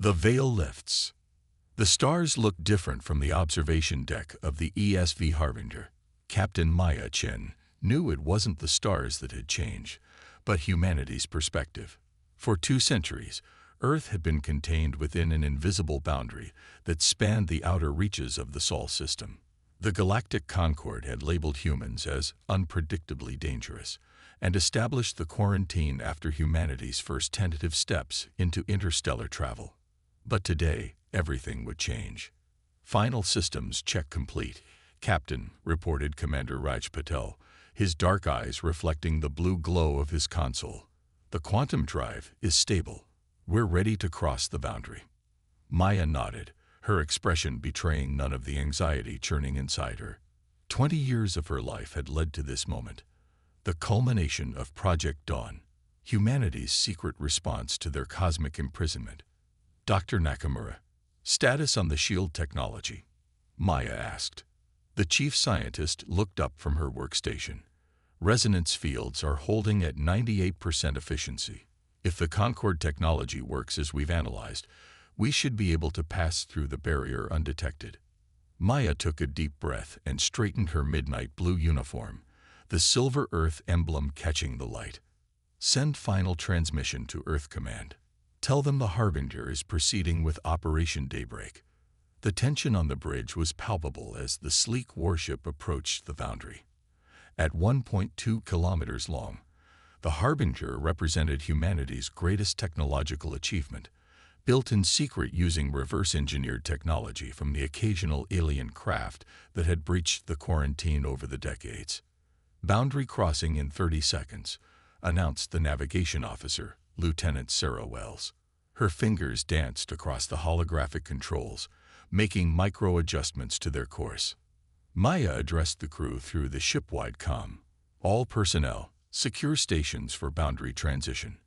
The veil lifts. The stars looked different from the observation deck of the ESV Harbinger. Captain Maya Chen knew it wasn't the stars that had changed, but humanity's perspective. For 2 centuries, Earth had been contained within an invisible boundary that spanned the outer reaches of the Sol system. The Galactic Concord had labeled humans as unpredictably dangerous and established the quarantine after humanity's first tentative steps into interstellar travel. But today, everything would change. Final systems check complete, Captain, reported Commander Raj Patel, his dark eyes reflecting the blue glow of his console. The quantum drive is stable. We're ready to cross the boundary. Maya nodded, her expression betraying none of the anxiety churning inside her. 20 years of her life had led to this moment, the culmination of Project Dawn, humanity's secret response to their cosmic imprisonment. Dr. Nakamura, status on the shield technology? Maya asked. The chief scientist looked up from her workstation. Resonance fields are holding at 98% efficiency. If the Concord technology works as we've analyzed, we should be able to pass through the barrier undetected. Maya took a deep breath and straightened her midnight blue uniform, the silver Earth emblem catching the light. Send final transmission to Earth Command. Tell them the Harbinger is proceeding with Operation Daybreak. The tension on the bridge was palpable as the sleek warship approached the boundary. At 1.2 kilometers long, the Harbinger represented humanity's greatest technological achievement, built in secret using reverse-engineered technology from the occasional alien craft that had breached the quarantine over the decades. Boundary crossing in 30 seconds, announced the navigation officer, Lieutenant Sarah Wells. Her fingers danced across the holographic controls, making micro-adjustments to their course. Maya addressed the crew through the ship-wide comm. All personnel, secure stations for boundary transition.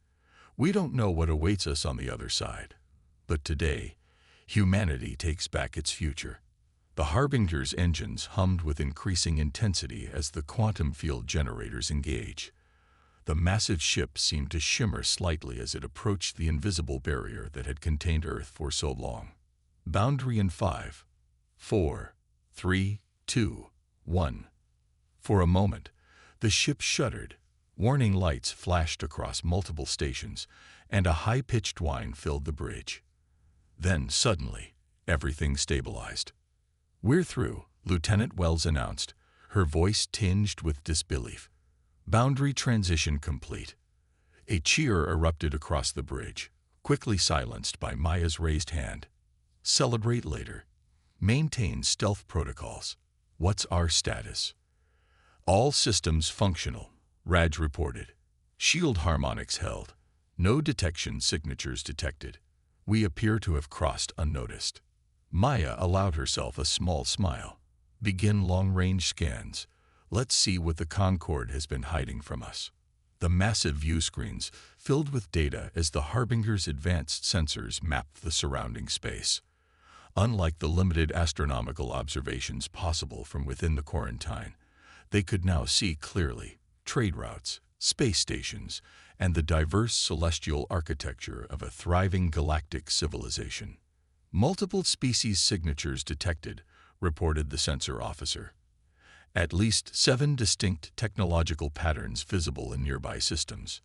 We don't know what awaits us on the other side. But today, humanity takes back its future. The Harbinger's engines hummed with increasing intensity as the quantum field generators engage. The massive ship seemed to shimmer slightly as it approached the invisible barrier that had contained Earth for so long. Boundary in 5, 4, 3, 2, 1. For a moment, the ship shuddered. Warning lights flashed across multiple stations, and a high-pitched whine filled the bridge. Then, suddenly, everything stabilized. "We're through," Lieutenant Wells announced, her voice tinged with disbelief. Boundary transition complete. A cheer erupted across the bridge, quickly silenced by Maya's raised hand. "Celebrate later. Maintain stealth protocols. What's our status?" "All systems functional," Raj reported. "Shield harmonics held. No detection signatures detected. We appear to have crossed unnoticed." Maya allowed herself a small smile. "Begin long-range scans. Let's see what the Concord has been hiding from us." The massive view screens filled with data as the Harbinger's advanced sensors mapped the surrounding space. Unlike the limited astronomical observations possible from within the quarantine, they could now see clearly trade routes, space stations, and the diverse celestial architecture of a thriving galactic civilization. "Multiple species signatures detected," reported the sensor officer. "At least 7 distinct technological patterns visible in nearby systems."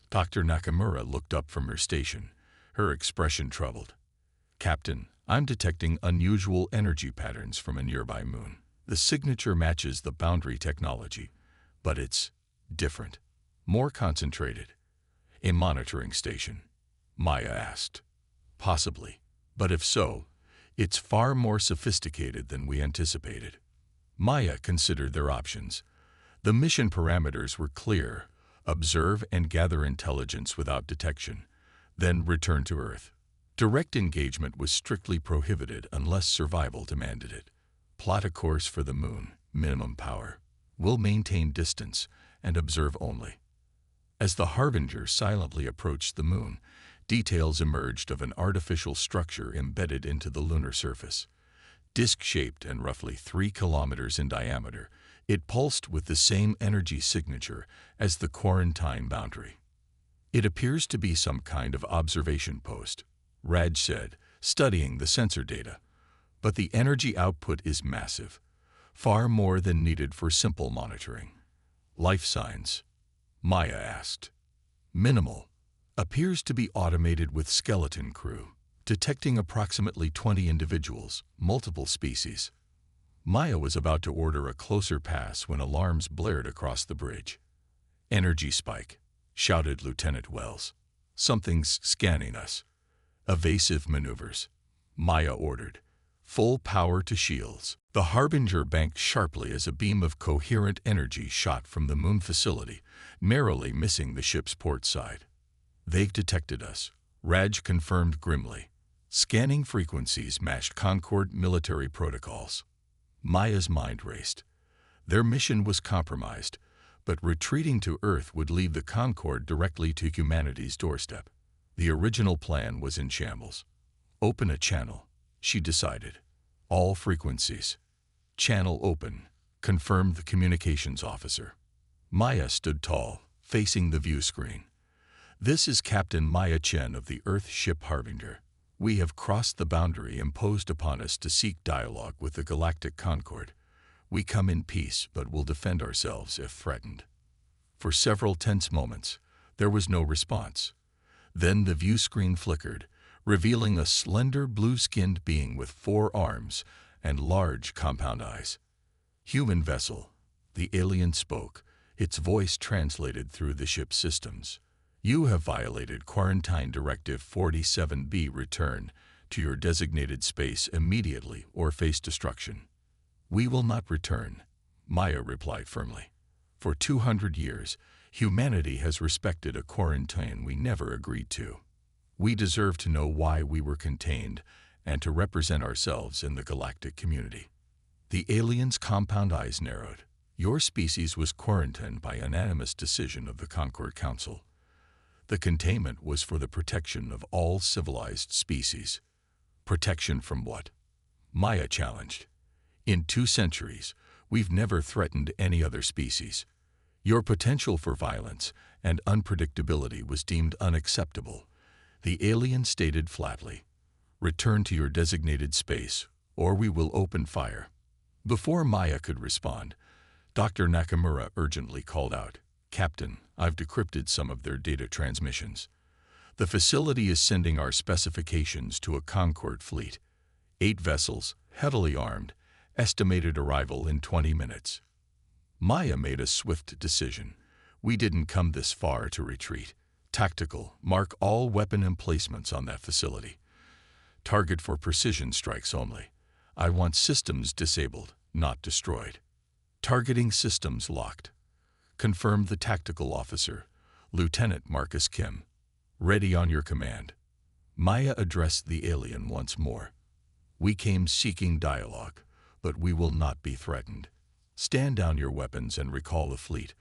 Dr. Nakamura looked up from her station, her expression troubled. "Captain, I'm detecting unusual energy patterns from a nearby moon. The signature matches the boundary technology, but it's different, more concentrated." "A monitoring station?" Maya asked. "Possibly, but if so, it's far more sophisticated than we anticipated." Maya considered their options. The mission parameters were clear: observe and gather intelligence without detection, then return to Earth. Direct engagement was strictly prohibited unless survival demanded it. Plot a course for the moon, minimum power. We'll maintain distance and observe only. As the Harbinger silently approached the moon, details emerged of an artificial structure embedded into the lunar surface. Disc-shaped and roughly 3 kilometers in diameter, it pulsed with the same energy signature as the quarantine boundary. "It appears to be some kind of observation post," Raj said, studying the sensor data. But the energy output is massive, far more than needed for simple monitoring. Life signs? Maya asked. Minimal. Appears to be automated with skeleton crew, detecting approximately 20 individuals, multiple species. Maya was about to order a closer pass when alarms blared across the bridge. Energy spike, shouted Lieutenant Wells. Something's scanning us. Evasive maneuvers, Maya ordered. Full power to shields. The Harbinger banked sharply as a beam of coherent energy shot from the moon facility, narrowly missing the ship's port side. They've detected us, Raj confirmed grimly. Scanning frequencies matched Concord military protocols. Maya's mind raced. Their mission was compromised, but retreating to Earth would lead the Concord directly to humanity's doorstep. The original plan was in shambles. Open a channel, she decided. All frequencies. Channel open, confirmed the communications officer. Maya stood tall, facing the view screen. This is Captain Maya Chen of the Earth ship Harbinger. We have crossed the boundary imposed upon us to seek dialogue with the Galactic Concord. We come in peace, but will defend ourselves if threatened. For several tense moments, there was no response. Then the view screen flickered, revealing a slender blue-skinned being with 4 arms and large compound eyes. Human vessel, the alien spoke, its voice translated through the ship's systems. You have violated Quarantine Directive 47B. Return to your designated space immediately or face destruction. We will not return, Maya replied firmly. For 200 years, humanity has respected a quarantine we never agreed to. We deserve to know why we were contained and to represent ourselves in the galactic community. The alien's compound eyes narrowed. Your species was quarantined by unanimous decision of the Concord Council. The containment was for the protection of all civilized species. Protection from what? Maya challenged. In 2 centuries, we've never threatened any other species. Your potential for violence and unpredictability was deemed unacceptable. The alien stated flatly, return to your designated space, or we will open fire. Before Maya could respond, Dr. Nakamura urgently called out, Captain, I've decrypted some of their data transmissions. The facility is sending our specifications to a Concord fleet. 8 vessels, heavily armed, estimated arrival in 20 minutes. Maya made a swift decision. We didn't come this far to retreat. Tactical, mark all weapon emplacements on that facility. Target for precision strikes only. I want systems disabled, not destroyed. Targeting systems locked. Confirmed the tactical officer, Lieutenant Marcus Kim. Ready on your command. Maya addressed the alien once more. We came seeking dialogue, but we will not be threatened. Stand down your weapons and recall the fleet,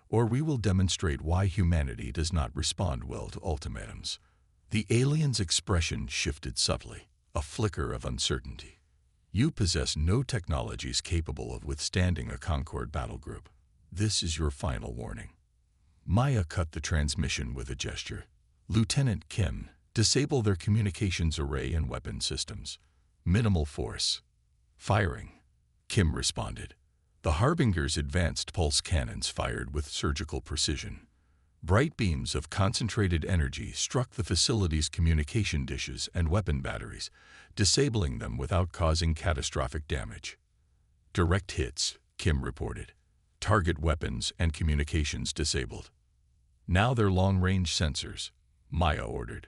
or we will demonstrate why humanity does not respond well to ultimatums. The alien's expression shifted subtly, a flicker of uncertainty. You possess no technologies capable of withstanding a Concord battle group. This is your final warning. Maya cut the transmission with a gesture. Lieutenant Kim, disable their communications array and weapon systems. Minimal force. Firing. Kim responded. The Harbinger's advanced pulse cannons fired with surgical precision. Bright beams of concentrated energy struck the facility's communication dishes and weapon batteries, disabling them without causing catastrophic damage. Direct hits, Kim reported. Target weapons and communications disabled. Now they're long-range sensors, Maya ordered.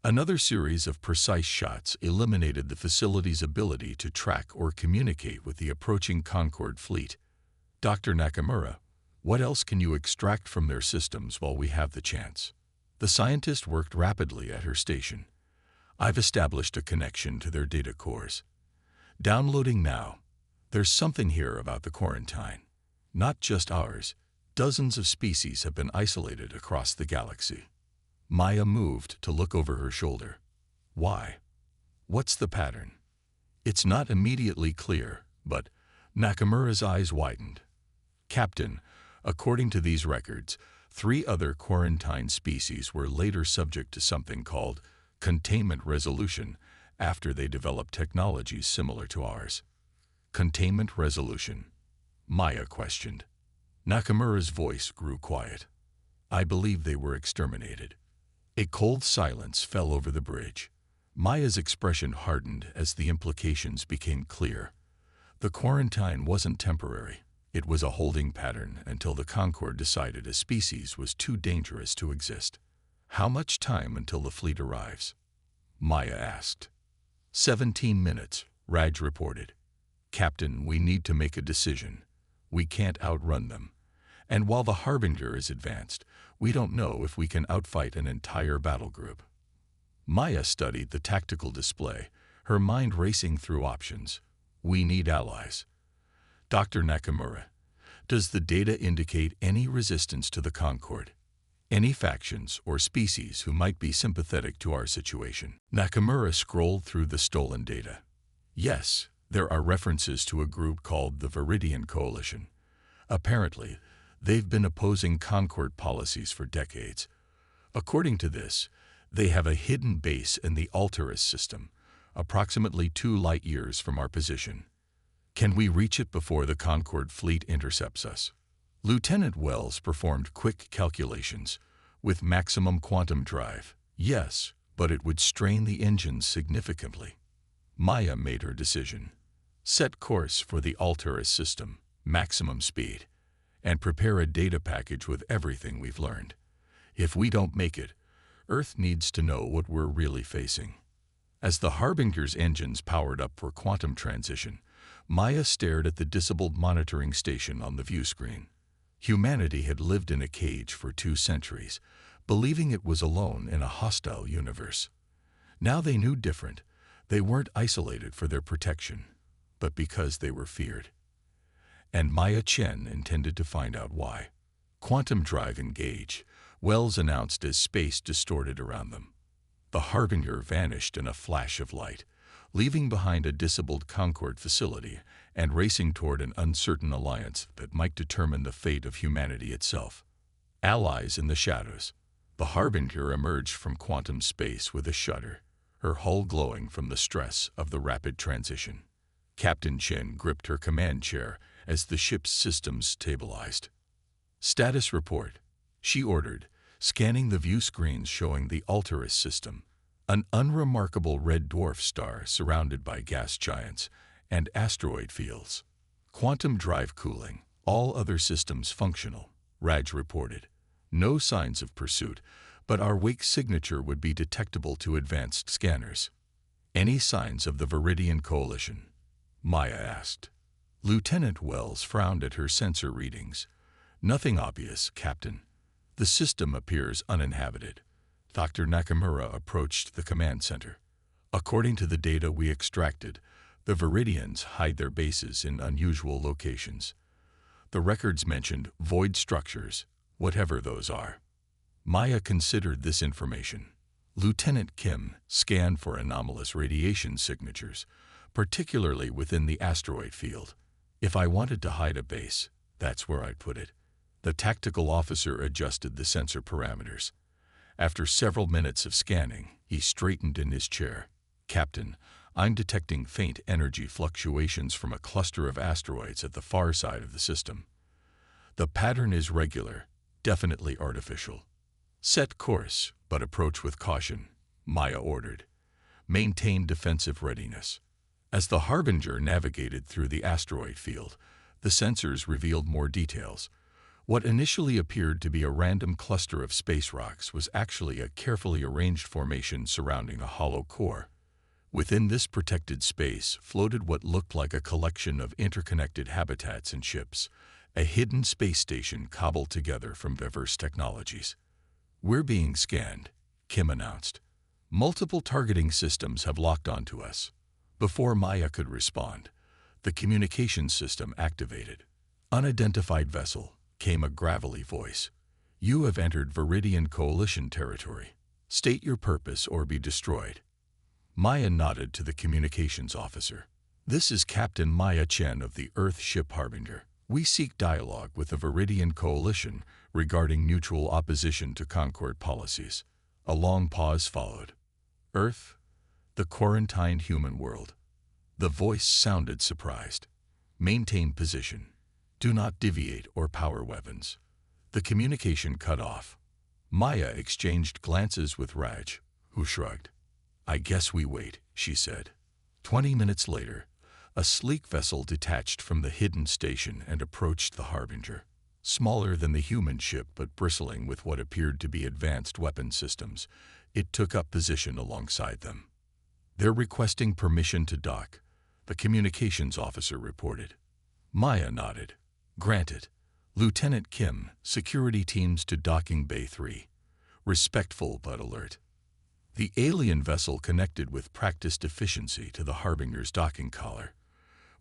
Another series of precise shots eliminated the facility's ability to track or communicate with the approaching Concord fleet. Dr. Nakamura, what else can you extract from their systems while we have the chance? The scientist worked rapidly at her station. I've established a connection to their data cores. Downloading now. There's something here about the quarantine. Not just ours. Dozens of species have been isolated across the galaxy. Maya moved to look over her shoulder. Why? What's the pattern? It's not immediately clear, but Nakamura's eyes widened. Captain, according to these records, 3 other quarantine species were later subject to something called Containment resolution, after they developed technologies similar to ours. Containment resolution, Maya questioned. Nakamura's voice grew quiet. I believe they were exterminated. A cold silence fell over the bridge. Maya's expression hardened as the implications became clear. The quarantine wasn't temporary. It was a holding pattern until the Concorde decided a species was too dangerous to exist. How much time until the fleet arrives? Maya asked. 17 minutes, Raj reported. Captain, we need to make a decision. We can't outrun them. And while the Harbinger is advanced, we don't know if we can outfight an entire battle group. Maya studied the tactical display, her mind racing through options. We need allies. Dr. Nakamura, does the data indicate any resistance to the Concorde? Any factions or species who might be sympathetic to our situation? Nakamura scrolled through the stolen data. Yes, there are references to a group called the Viridian Coalition. Apparently, they've been opposing Concorde policies for decades. According to this, they have a hidden base in the Altaris system, approximately 2 light-years from our position. Can we reach it before the Concorde fleet intercepts us? Lieutenant Wells performed quick calculations. With maximum quantum drive, yes, but it would strain the engines significantly. Maya made her decision. Set course for the Altaris system, maximum speed, and prepare a data package with everything we've learned. If we don't make it, Earth needs to know what we're really facing. As the Harbinger's engines powered up for quantum transition, Maya stared at the disabled monitoring station on the view screen. Humanity had lived in a cage for 2 centuries, believing it was alone in a hostile universe. Now they knew different. They weren't isolated for their protection, but because they were feared. And Maya Chen intended to find out why. Quantum drive engage, Wells announced as space distorted around them. The Harbinger vanished in a flash of light, leaving behind a disabled Concorde facility and racing toward an uncertain alliance that might determine the fate of humanity itself. Allies in the shadows. The Harbinger emerged from quantum space with a shudder, her hull glowing from the stress of the rapid transition. Captain Chen gripped her command chair as the ship's systems stabilized. Status report, she ordered, scanning the view screens showing the Altaris system, an unremarkable red dwarf star surrounded by gas giants and asteroid fields. Quantum drive cooling, all other systems functional, Raj reported. No signs of pursuit, but our wake signature would be detectable to advanced scanners. Any signs of the Viridian Coalition? Maya asked. Lieutenant Wells frowned at her sensor readings. Nothing obvious, Captain. The system appears uninhabited. Dr. Nakamura approached the command center. According to the data we extracted, the Viridians hide their bases in unusual locations. The records mentioned void structures, whatever those are. Maya considered this information. Lieutenant Kim scanned for anomalous radiation signatures, particularly within the asteroid field. If I wanted to hide a base, that's where I'd put it. The tactical officer adjusted the sensor parameters. After several minutes of scanning, he straightened in his chair. Captain, I'm detecting faint energy fluctuations from a cluster of asteroids at the far side of the system. The pattern is regular, definitely artificial. Set course, but approach with caution, Maya ordered. Maintain defensive readiness. As the Harbinger navigated through the asteroid field, the sensors revealed more details. What initially appeared to be a random cluster of space rocks was actually a carefully arranged formation surrounding a hollow core. Within this protected space floated what looked like a collection of interconnected habitats and ships, a hidden space station cobbled together from diverse technologies. We're being scanned, Kim announced. Multiple targeting systems have locked onto us. Before Maya could respond, the communications system activated. Unidentified vessel, came a gravelly voice. You have entered Viridian Coalition territory. State your purpose or be destroyed. Maya nodded to the communications officer. This is Captain Maya Chen of the Earth ship Harbinger. We seek dialogue with the Viridian Coalition regarding mutual opposition to Concorde policies. A long pause followed. Earth, the quarantined human world. The voice sounded surprised. Maintain position. Do not deviate or power weapons. The communication cut off. Maya exchanged glances with Raj, who shrugged. I guess we wait, she said. 20 minutes later, a sleek vessel detached from the hidden station and approached the Harbinger. Smaller than the human ship but bristling with what appeared to be advanced weapon systems, it took up position alongside them. They're requesting permission to dock, the communications officer reported. Maya nodded. Granted. Lieutenant Kim, security teams to docking bay 3. Respectful but alert. The alien vessel connected with practiced efficiency to the Harbinger's docking collar.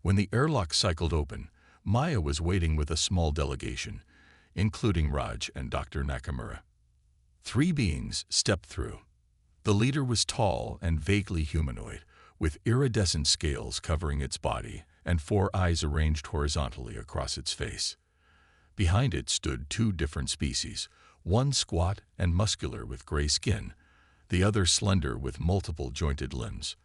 When the airlock cycled open, Maya was waiting with a small delegation, including Raj and Dr. Nakamura. 3 beings stepped through. The leader was tall and vaguely humanoid, with iridescent scales covering its body and 4 eyes arranged horizontally across its face. Behind it stood 2 different species, one squat and muscular with gray skin, the other slender with multiple jointed limbs.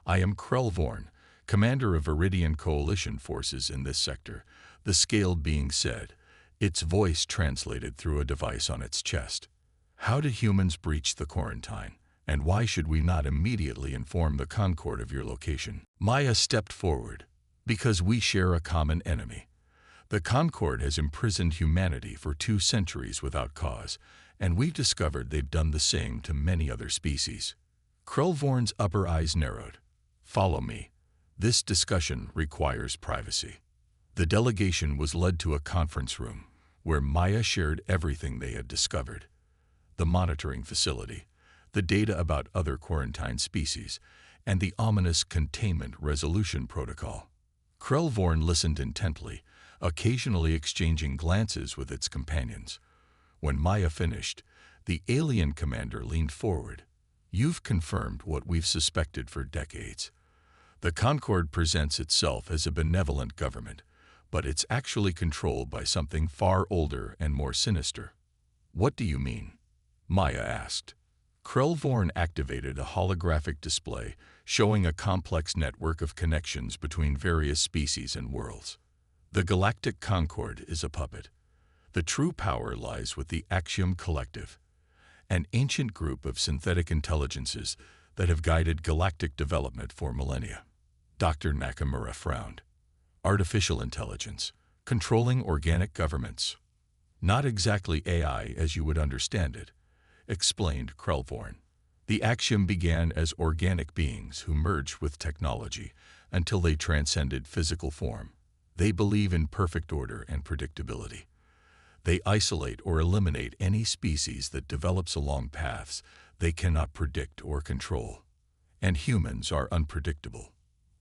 I am Krellvorn, commander of Viridian Coalition forces in this sector, the scaled being said, its voice translated through a device on its chest. How did humans breach the quarantine, and why should we not immediately inform the Concord of your location? Maya stepped forward. Because we share a common enemy. The Concord has imprisoned humanity for 2 centuries without cause, and we've discovered they've done the same to many other species. Krellvorn's upper eyes narrowed. Follow me. This discussion requires privacy. The delegation was led to a conference room, where Maya shared everything they had discovered. The monitoring facility, the data about other quarantine species, and the ominous containment resolution protocol. Krellvorn listened intently, occasionally exchanging glances with its companions. When Maya finished, the alien commander leaned forward. You've confirmed what we've suspected for decades. The Concord presents itself as a benevolent government, but it's actually controlled by something far older and more sinister. What do you mean? Maya asked. Krellvorn activated a holographic display showing a complex network of connections between various species and worlds. The Galactic Concord is a puppet. The true power lies with the Axiom Collective, an ancient group of synthetic intelligences that have guided galactic development for millennia. Dr. Nakamura frowned. Artificial intelligence, controlling organic governments. Not exactly AI as you would understand it, explained Krellvorn. The Axiom began as organic beings who merged with technology until they transcended physical form. They believe in perfect order and predictability. They isolate or eliminate any species that develops along paths they cannot predict or control. And humans are unpredictable,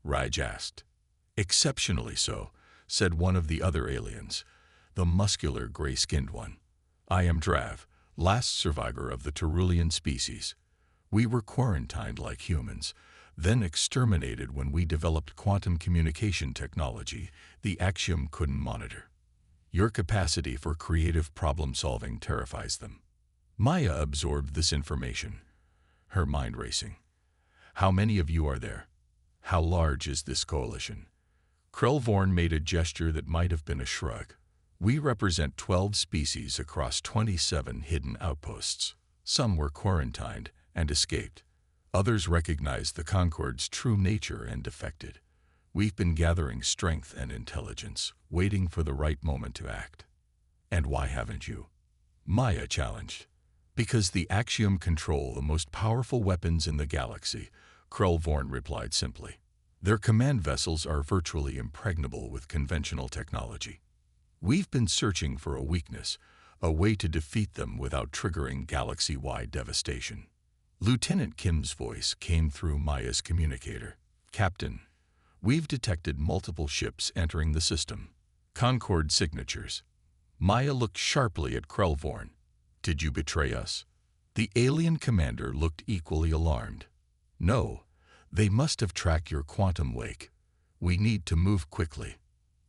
Raj asked. Exceptionally so, said one of the other aliens, the muscular gray-skinned one. I am Drav, last survivor of the Terulian species. We were quarantined like humans, then exterminated when we developed quantum communication technology the Axiom couldn't monitor. Your capacity for creative problem-solving terrifies them. Maya absorbed this information, her mind racing. How many of you are there? How large is this coalition? Krellvorn made a gesture that might have been a shrug. We represent 12 species across 27 hidden outposts. Some were quarantined and escaped. Others recognized the Concord's true nature and defected. We've been gathering strength and intelligence, waiting for the right moment to act. And why haven't you? Maya challenged. Because the Axiom control the most powerful weapons in the galaxy, Krellvorn replied simply. Their command vessels are virtually impregnable with conventional technology. We've been searching for a weakness, a way to defeat them without triggering galaxy-wide devastation. Lieutenant Kim's voice came through Maya's communicator. Captain, we've detected multiple ships entering the system. Concord signatures. Maya looked sharply at Krellvorn. Did you betray us? The alien commander looked equally alarmed. No, they must have tracked your quantum wake. We need to move quickly.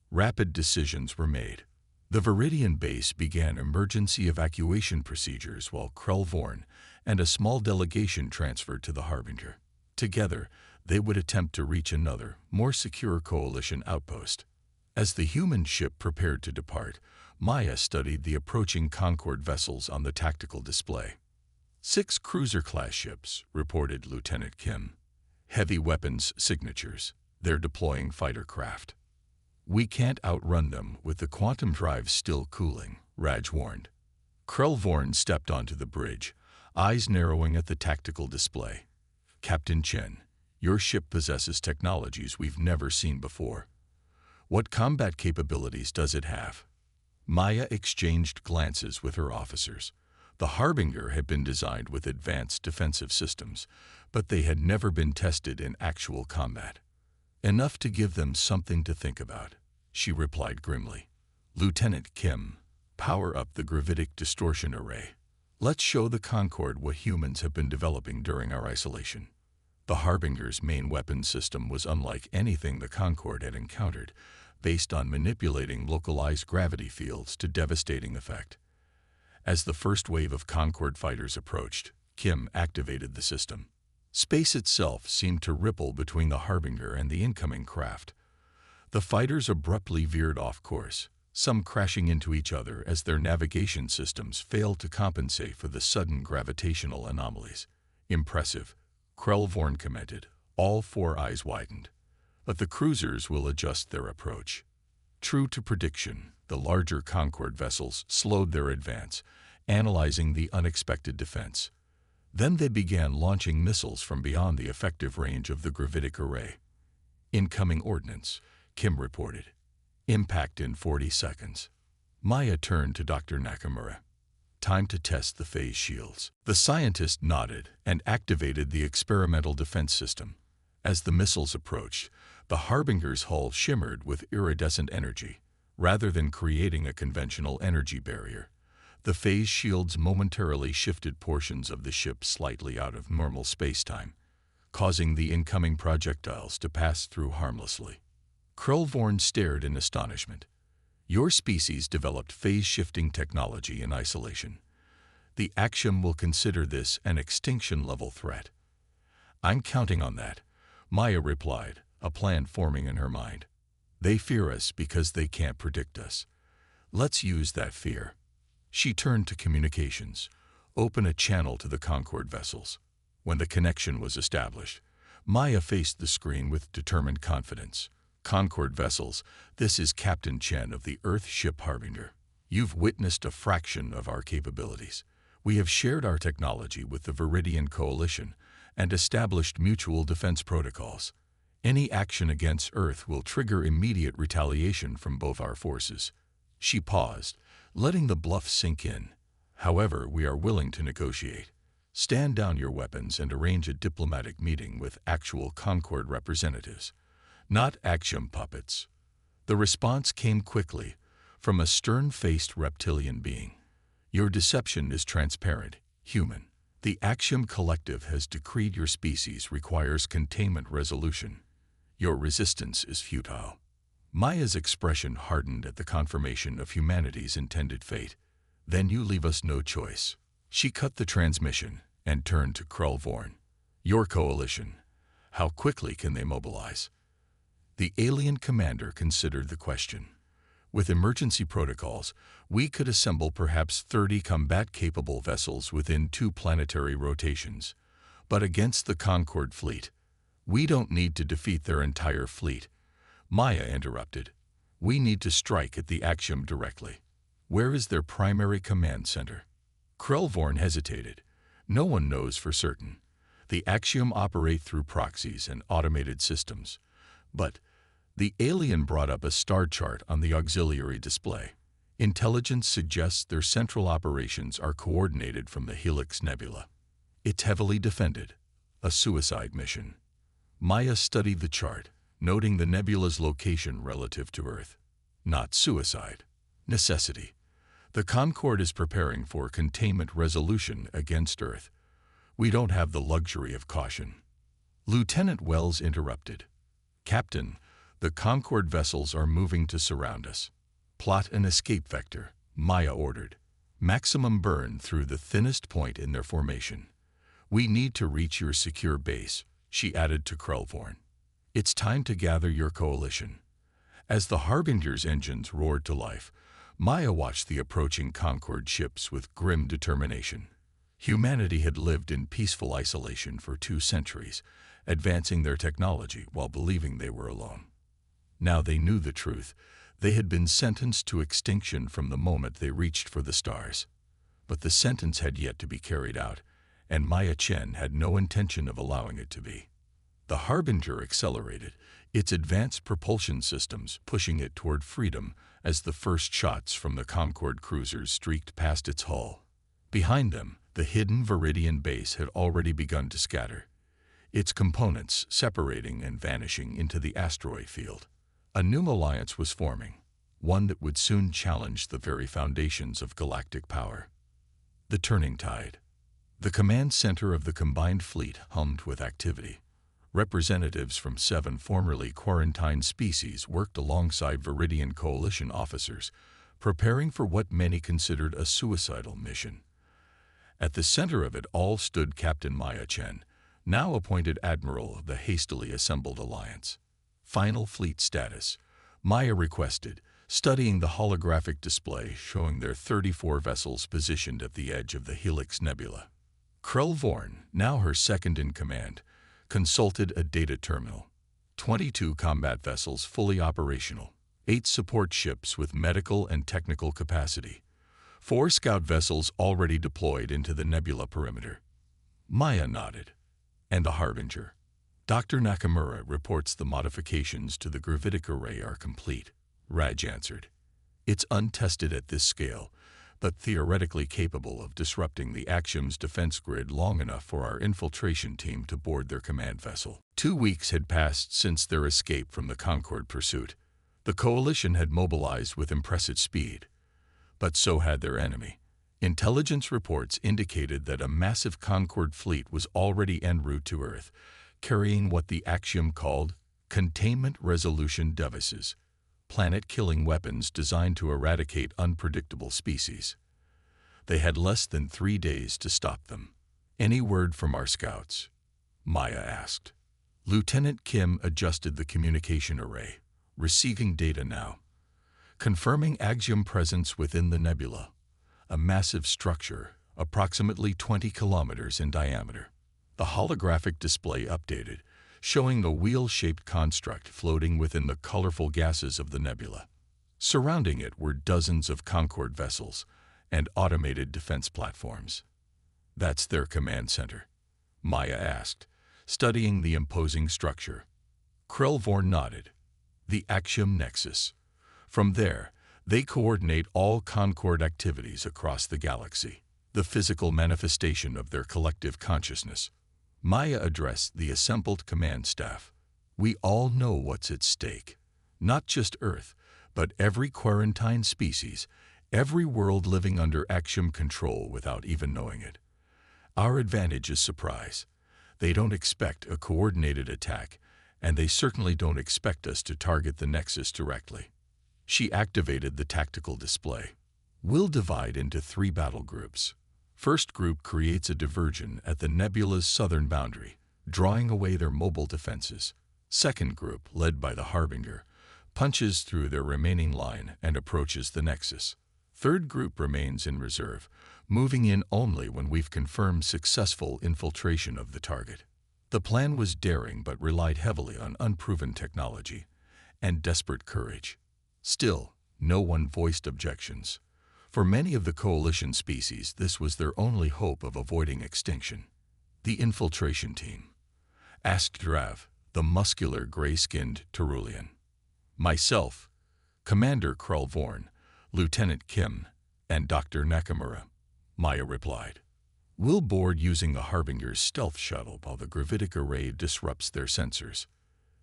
Rapid decisions were made. The Viridian base began emergency evacuation procedures while Krellvorn and a small delegation transferred to the Harbinger. Together, they would attempt to reach another, more secure coalition outpost. As the human ship prepared to depart, Maya studied the approaching Concord vessels on the tactical display. 6 cruiser-class ships, reported Lieutenant Kim. Heavy weapons signatures. They're deploying fighter craft. We can't outrun them with the quantum drive still cooling, Raj warned. Krellvorn stepped onto the bridge, eyes narrowing at the tactical display. Captain Chen, your ship possesses technologies we've never seen before. What combat capabilities does it have? Maya exchanged glances with her officers. The Harbinger had been designed with advanced defensive systems, but they had never been tested in actual combat. Enough to give them something to think about, she replied grimly. Lieutenant Kim, power up the gravitic distortion array. Let's show the Concord what humans have been developing during our isolation. The Harbinger's main weapon system was unlike anything the Concord had encountered, based on manipulating localized gravity fields to devastating effect. As the first wave of Concord fighters approached, Kim activated the system. Space itself seemed to ripple between the Harbinger and the incoming craft. The fighters abruptly veered off course, some crashing into each other as their navigation systems failed to compensate for the sudden gravitational anomalies. Impressive, Krellvorn commented. All 4 eyes widened. But the cruisers will adjust their approach. True to prediction, the larger Concord vessels slowed their advance, analyzing the unexpected defense. Then they began launching missiles from beyond the effective range of the gravitic array. Incoming ordnance, Kim reported. Impact in 40 seconds. Maya turned to Dr. Nakamura. Time to test the phase shields. The scientist nodded and activated the experimental defense system. As the missiles approached, the Harbinger's hull shimmered with iridescent energy. Rather than creating a conventional energy barrier, the phase shields momentarily shifted portions of the ship slightly out of normal spacetime, causing the incoming projectiles to pass through harmlessly. Krellvorn stared in astonishment. Your species developed phase-shifting technology in isolation. The Axiom will consider this an extinction-level threat. I'm counting on that, Maya replied, a plan forming in her mind. They fear us because they can't predict us. Let's use that fear. She turned to communications. Open a channel to the Concord vessels. When the connection was established, Maya faced the screen with determined confidence. Concord vessels, this is Captain Chen of the Earth ship Harbinger. You've witnessed a fraction of our capabilities. We have shared our technology with the Viridian Coalition and established mutual defense protocols. Any action against Earth will trigger immediate retaliation from both our forces. She paused, letting the bluff sink in. However, we are willing to negotiate. Stand down your weapons and arrange a diplomatic meeting with actual Concord representatives, not Axiom puppets. The response came quickly, from a stern-faced reptilian being. Your deception is transparent, human. The Axiom Collective has decreed your species requires containment resolution. Your resistance is futile. Maya's expression hardened at the confirmation of humanity's intended fate. Then you leave us no choice. She cut the transmission and turned to Krellvorn. Your coalition. How quickly can they mobilize? The alien commander considered the question. With emergency protocols, we could assemble perhaps 30 combat-capable vessels within 2 planetary rotations. But against the Concord fleet, we don't need to defeat their entire fleet. Maya interrupted. We need to strike at the Axiom directly. Where is their primary command center? Krellvorn hesitated. No one knows for certain. The Axiom operate through proxies and automated systems. But the alien brought up a star chart on the auxiliary display. Intelligence suggests their central operations are coordinated from the Helix Nebula. It's heavily defended. A suicide mission. Maya studied the chart, noting the nebula's location relative to Earth. Not suicide. Necessity. The Concord is preparing for containment resolution against Earth. We don't have the luxury of caution. Lieutenant Wells interrupted. Captain, the Concord vessels are moving to surround us. Plot an escape vector, Maya ordered. Maximum burn through the thinnest point in their formation. We need to reach your secure base, she added to Krellvorn. It's time to gather your coalition. As the Harbinger's engines roared to life, Maya watched the approaching Concorde ships with grim determination. Humanity had lived in peaceful isolation for 2 centuries, advancing their technology while believing they were alone. Now they knew the truth. They had been sentenced to extinction from the moment they reached for the stars. But the sentence had yet to be carried out, and Maya Chen had no intention of allowing it to be. The Harbinger accelerated, its advanced propulsion systems pushing it toward freedom as the first shots from the Concorde cruisers streaked past its hull. Behind them, the hidden Viridian base had already begun to scatter, its components separating and vanishing into the asteroid field. A new alliance was forming, one that would soon challenge the very foundations of galactic power. The turning tide. The command center of the combined fleet hummed with activity. Representatives from 7 formerly quarantined species worked alongside Viridian Coalition officers, preparing for what many considered a suicidal mission. At the center of it all stood Captain Maya Chen, now appointed admiral of the hastily assembled alliance. Final fleet status, Maya requested, studying the holographic display showing their 34 vessels positioned at the edge of the Helix Nebula. Krellvorn, now her second in command, consulted a data terminal. 22 combat vessels fully operational, 8 support ships with medical and technical capacity, 4 scout vessels already deployed into the nebula perimeter. Maya nodded. And the Harbinger. Dr. Nakamura reports the modifications to the gravitic array are complete, Raj answered. It's untested at this scale, but theoretically capable of disrupting the Axiom's defense grid long enough for our infiltration team to board their command vessel. 2 weeks had passed since their escape from the Concorde pursuit. The Coalition had mobilized with impressive speed, but so had their enemy. Intelligence reports indicated that a massive Concorde fleet was already en route to Earth, carrying what the Axiom called containment resolution devices, planet-killing weapons designed to eradicate unpredictable species. They had less than 3 days to stop them. Any word from our scouts? Maya asked. Lieutenant Kim adjusted the communication array, receiving data now. Confirming Axiom presence within the nebula, a massive structure approximately 20 kilometers in diameter. The holographic display updated, showing a wheel-shaped construct floating within the colorful gases of the nebula. Surrounding it were dozens of Concorde vessels and automated defense platforms. That's their command center? Maya asked, studying the imposing structure. Krellvorn nodded. The Axiom Nexus. From there, they coordinate all Concorde activities across the galaxy, the physical manifestation of their collective consciousness. Maya addressed the assembled command staff. We all know what's at stake. Not just Earth, but every quarantine species, every world living under Axiom control without even knowing it. Our advantage is surprise. They don't expect a coordinated attack, and they certainly don't expect us to target the Nexus directly. She activated the tactical display. We'll divide into 3 battle groups. First group creates a diversion at the nebula's southern boundary, drawing away their mobile defenses. Second group, led by the Harbinger, punches through their remaining line and approaches the Nexus. Third group remains in reserve, moving in only when we've confirmed successful infiltration of the target. The plan was daring but relied heavily on unproven technology and desperate courage. Still, no one voiced objections. For many of the Coalition species, this was their only hope of avoiding extinction. The infiltration team, asked Drav, the muscular, gray-skinned Terulian. Myself, Commander Krellvorn, Lieutenant Kim, and Dr. Nakamura, Maya replied. We'll board using the Harbinger's stealth shuttle while the gravitic array disrupts their sensors.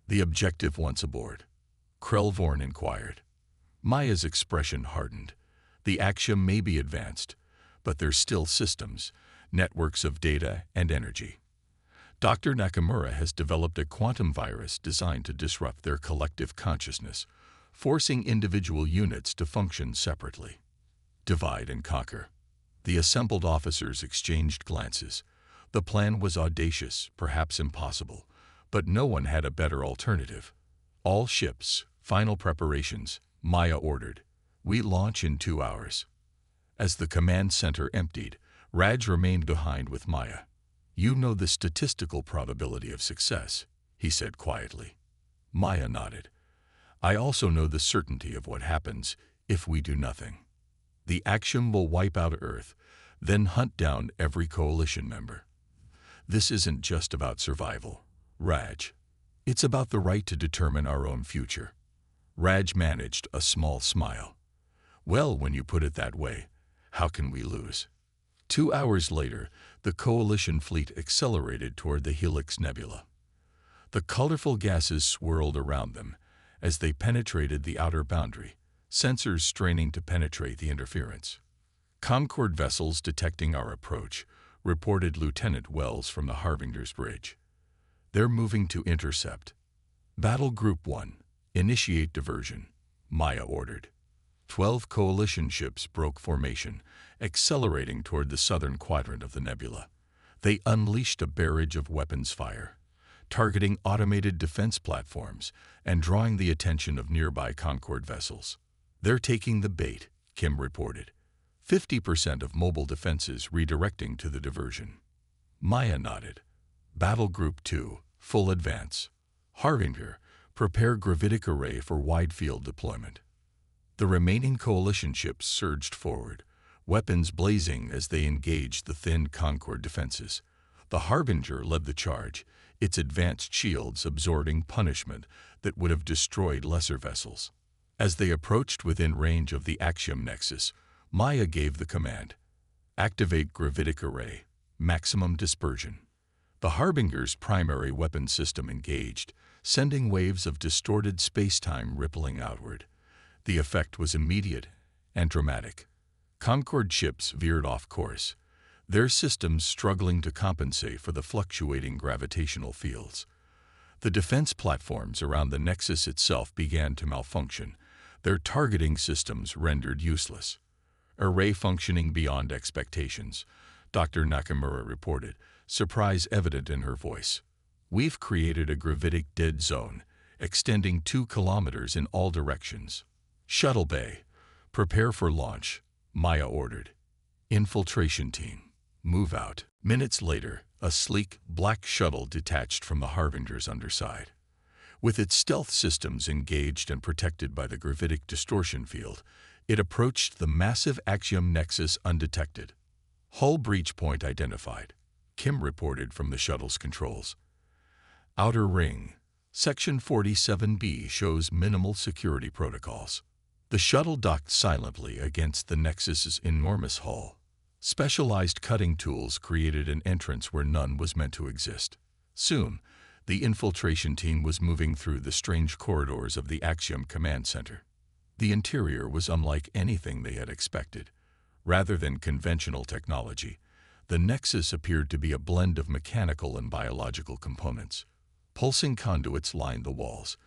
The objective once aboard? Krellvorn inquired. Maya's expression hardened. The Axiom may be advanced, but there's still systems, networks of data and energy. Dr. Nakamura has developed a quantum virus designed to disrupt their collective consciousness, forcing individual units to function separately. Divide and conquer. The assembled officers exchanged glances. The plan was audacious, perhaps impossible, but no one had a better alternative. All ships, final preparations, Maya ordered. We launch in 2 hours. As the command center emptied, Raj remained behind with Maya. You know the statistical probability of success, he said quietly. Maya nodded. I also know the certainty of what happens if we do nothing. The axiom will wipe out Earth, then hunt down every coalition member. This isn't just about survival, Raj. It's about the right to determine our own future. Raj managed a small smile. Well, when you put it that way, how can we lose? 2 hours later, the coalition fleet accelerated toward the Helix Nebula. The colorful gases swirled around them as they penetrated the outer boundary, sensors straining to penetrate the interference. Concord vessels detecting our approach, reported Lieutenant Wells from the Harbinger's bridge. They're moving to intercept. Battle Group 1, initiate diversion, Maya ordered. 12 coalition ships broke formation, accelerating toward the southern quadrant of the nebula. They unleashed a barrage of weapons fire, targeting automated defense platforms and drawing the attention of nearby Concord vessels. They're taking the bait, Kim reported. 50% of mobile defenses redirecting to the diversion. Maya nodded. Battle Group 2, full advance. Harbinger, prepare gravitic array for wide field deployment. The remaining coalition ships surged forward, weapons blazing as they engaged the thin Concord defenses. The Harbinger led the charge, its advanced shields absorbing punishment that would have destroyed lesser vessels. As they approached within range of the Axiom Nexus, Maya gave the command. Activate gravitic array, maximum dispersion. The Harbinger's primary weapon system engaged, sending waves of distorted space-time rippling outward. The effect was immediate and dramatic. Concord ships veered off course, their systems struggling to compensate for the fluctuating gravitational fields. The defense platforms around the Nexus itself began to malfunction, their targeting systems rendered useless. Array functioning beyond expectations, Dr. Nakamura reported, surprise evident in her voice. We've created a gravitic dead zone, extending 2 kilometers in all directions. Shuttle Bay, prepare for launch, Maya ordered. Infiltration team, move out. Minutes later, a sleek, black shuttle detached from the Harbinger's underside. With its stealth systems engaged and protected by the gravitic distortion field, it approached the massive Axiom Nexus undetected. Hull breach point identified, Kim reported from the shuttle's controls. Outer ring, Section 47B shows minimal security protocols. The shuttle docked silently against the Nexus's enormous hull. Specialized cutting tools created an entrance where none was meant to exist. Soon, the infiltration team was moving through the strange corridors of the Axiom Command Center. The interior was unlike anything they had expected. Rather than conventional technology, the Nexus appeared to be a blend of mechanical and biological components. Pulsing conduits lined the walls,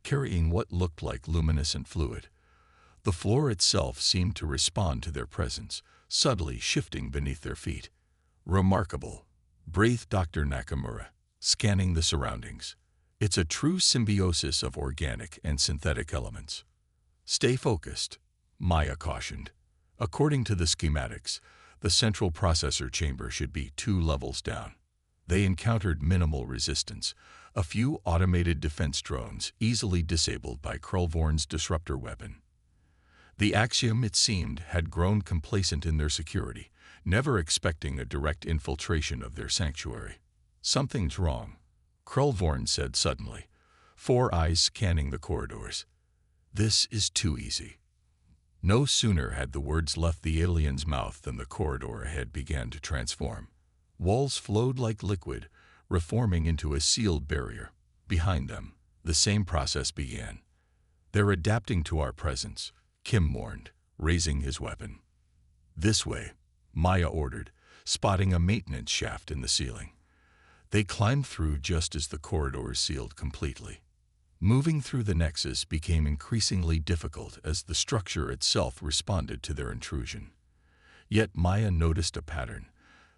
carrying what looked like luminescent fluid. The floor itself seemed to respond to their presence, subtly shifting beneath their feet. Remarkable, breathed Dr. Nakamura, scanning the surroundings. It's a true symbiosis of organic and synthetic elements. Stay focused, Maya cautioned. According to the schematics, the central processor chamber should be 2 levels down. They encountered minimal resistance, a few automated defense drones easily disabled by Krulvorn's disruptor weapon. The Axiom, it seemed, had grown complacent in their security, never expecting a direct infiltration of their sanctuary. Something's wrong, Krulvorn said suddenly, 4 eyes scanning the corridors. This is too easy. No sooner had the words left the alien's mouth than the corridor ahead began to transform. Walls flowed like liquid, reforming into a sealed barrier. Behind them, the same process began. They're adapting to our presence, Kim warned, raising his weapon. This way, Maya ordered, spotting a maintenance shaft in the ceiling. They climbed through just as the corridors sealed completely. Moving through the nexus became increasingly difficult as the structure itself responded to their intrusion. Yet Maya noticed a pattern.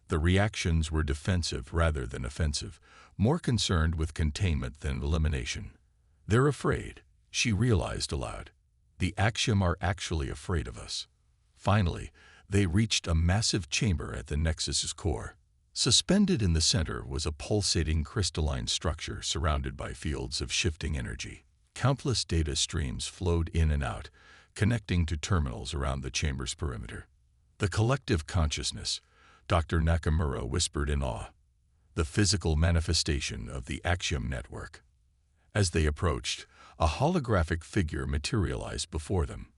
The reactions were defensive rather than offensive, more concerned with containment than elimination. "They're afraid," she realized aloud. "The Axiom are actually afraid of us." Finally, they reached a massive chamber at the nexus's core. Suspended in the center was a pulsating crystalline structure surrounded by fields of shifting energy. Countless data streams flowed in and out, connecting to terminals around the chamber's perimeter. "The collective consciousness," Dr. Nakamura whispered in awe. "The physical manifestation of the Axiom network." As they approached, a holographic figure materialized before them.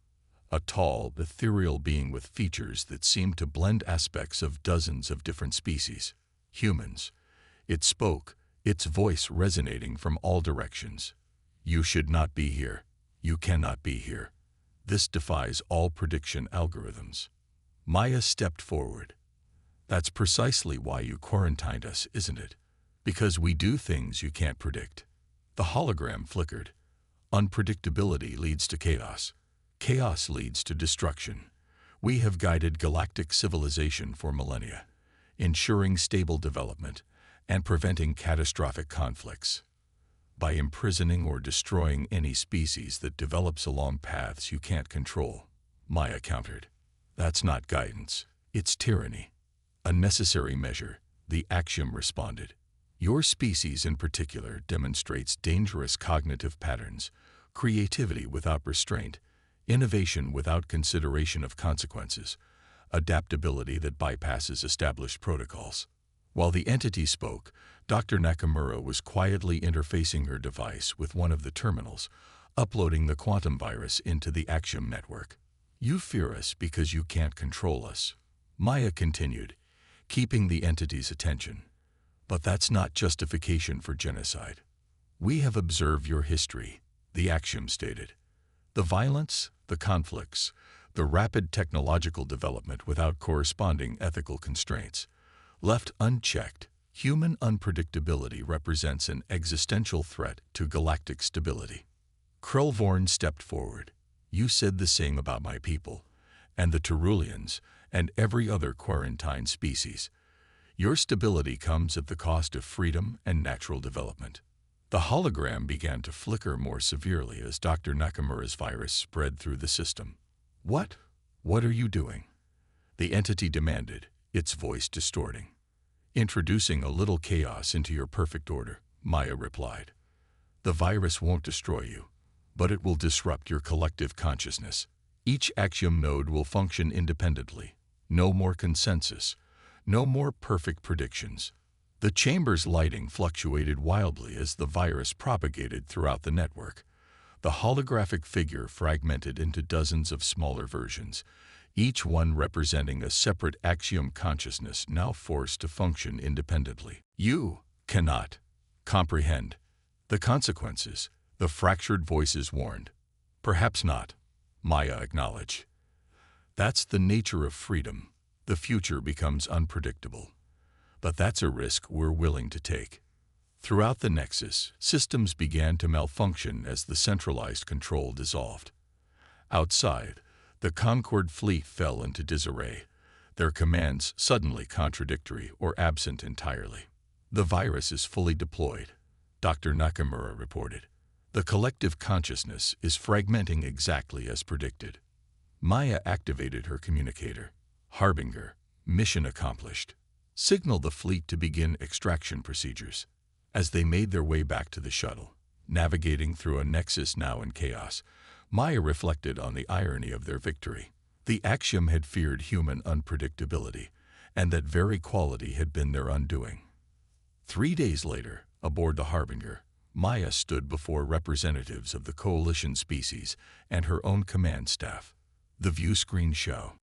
A tall, ethereal being with features that seemed to blend aspects of dozens of different species. Humans. It spoke, its voice resonating from all directions. "You should not be here. You cannot be here. This defies all prediction algorithms." Maya stepped forward. "That's precisely why you quarantined us, isn't it? Because we do things you can't predict." The hologram flickered. "Unpredictability leads to chaos. Chaos leads to destruction. We have guided galactic civilization for millennia, ensuring stable development and preventing catastrophic conflicts. By imprisoning or destroying any species that develops along paths you can't control," Maya countered. "That's not guidance. It's tyranny." "A necessary measure," the Axiom responded. "Your species in particular demonstrates dangerous cognitive patterns, creativity without restraint, innovation without consideration of consequences, adaptability that bypasses established protocols." While the entity spoke, Dr. Nakamura was quietly interfacing her device with one of the terminals, uploading the quantum virus into the Axiom network. "You fear us because you can't control us," Maya continued, keeping the entity's attention. "But that's not justification for genocide. We have observed your history," the Axiom stated. "The violence, the conflicts, the rapid technological development without corresponding ethical constraints. Left unchecked, human unpredictability represents an existential threat to galactic stability." Krellvorn stepped forward. "You said the same about my people, and the Terulians, and every other quarantined species. Your stability comes at the cost of freedom and natural development." The hologram began to flicker more severely as Dr. Nakamura's virus spread through the system. What are you doing?" the entity demanded, its voice distorting. "Introducing a little chaos into your perfect order," Maya replied. "The virus won't destroy you, but it will disrupt your collective consciousness. Each Axiom node will function independently. No more consensus. No more perfect predictions." The chamber's lighting fluctuated wildly as the virus propagated throughout the network. The holographic figure fragmented into dozens of smaller versions, each one representing a separate Axiom consciousness now forced to function independently. "You cannot comprehend the consequences," the fractured voices warned. "Perhaps not," Maya acknowledged. "That's the nature of freedom. The future becomes unpredictable. But that's a risk we're willing to take." Throughout the nexus, systems began to malfunction as the centralized control dissolved. Outside, the Concord fleet fell into disarray, their commands suddenly contradictory or absent entirely. "The virus is fully deployed," Dr. Nakamura reported. "The collective consciousness is fragmenting exactly as predicted." Maya activated her communicator. "Harbinger, mission accomplished. Signal the fleet to begin extraction procedures." As they made their way back to the shuttle, navigating through a nexus now in chaos, Maya reflected on the irony of their victory. The Axiom had feared human unpredictability, and that very quality had been their undoing. 3 days later, aboard the Harbinger, Maya stood before representatives of the coalition species and her own command staff. The view screen show.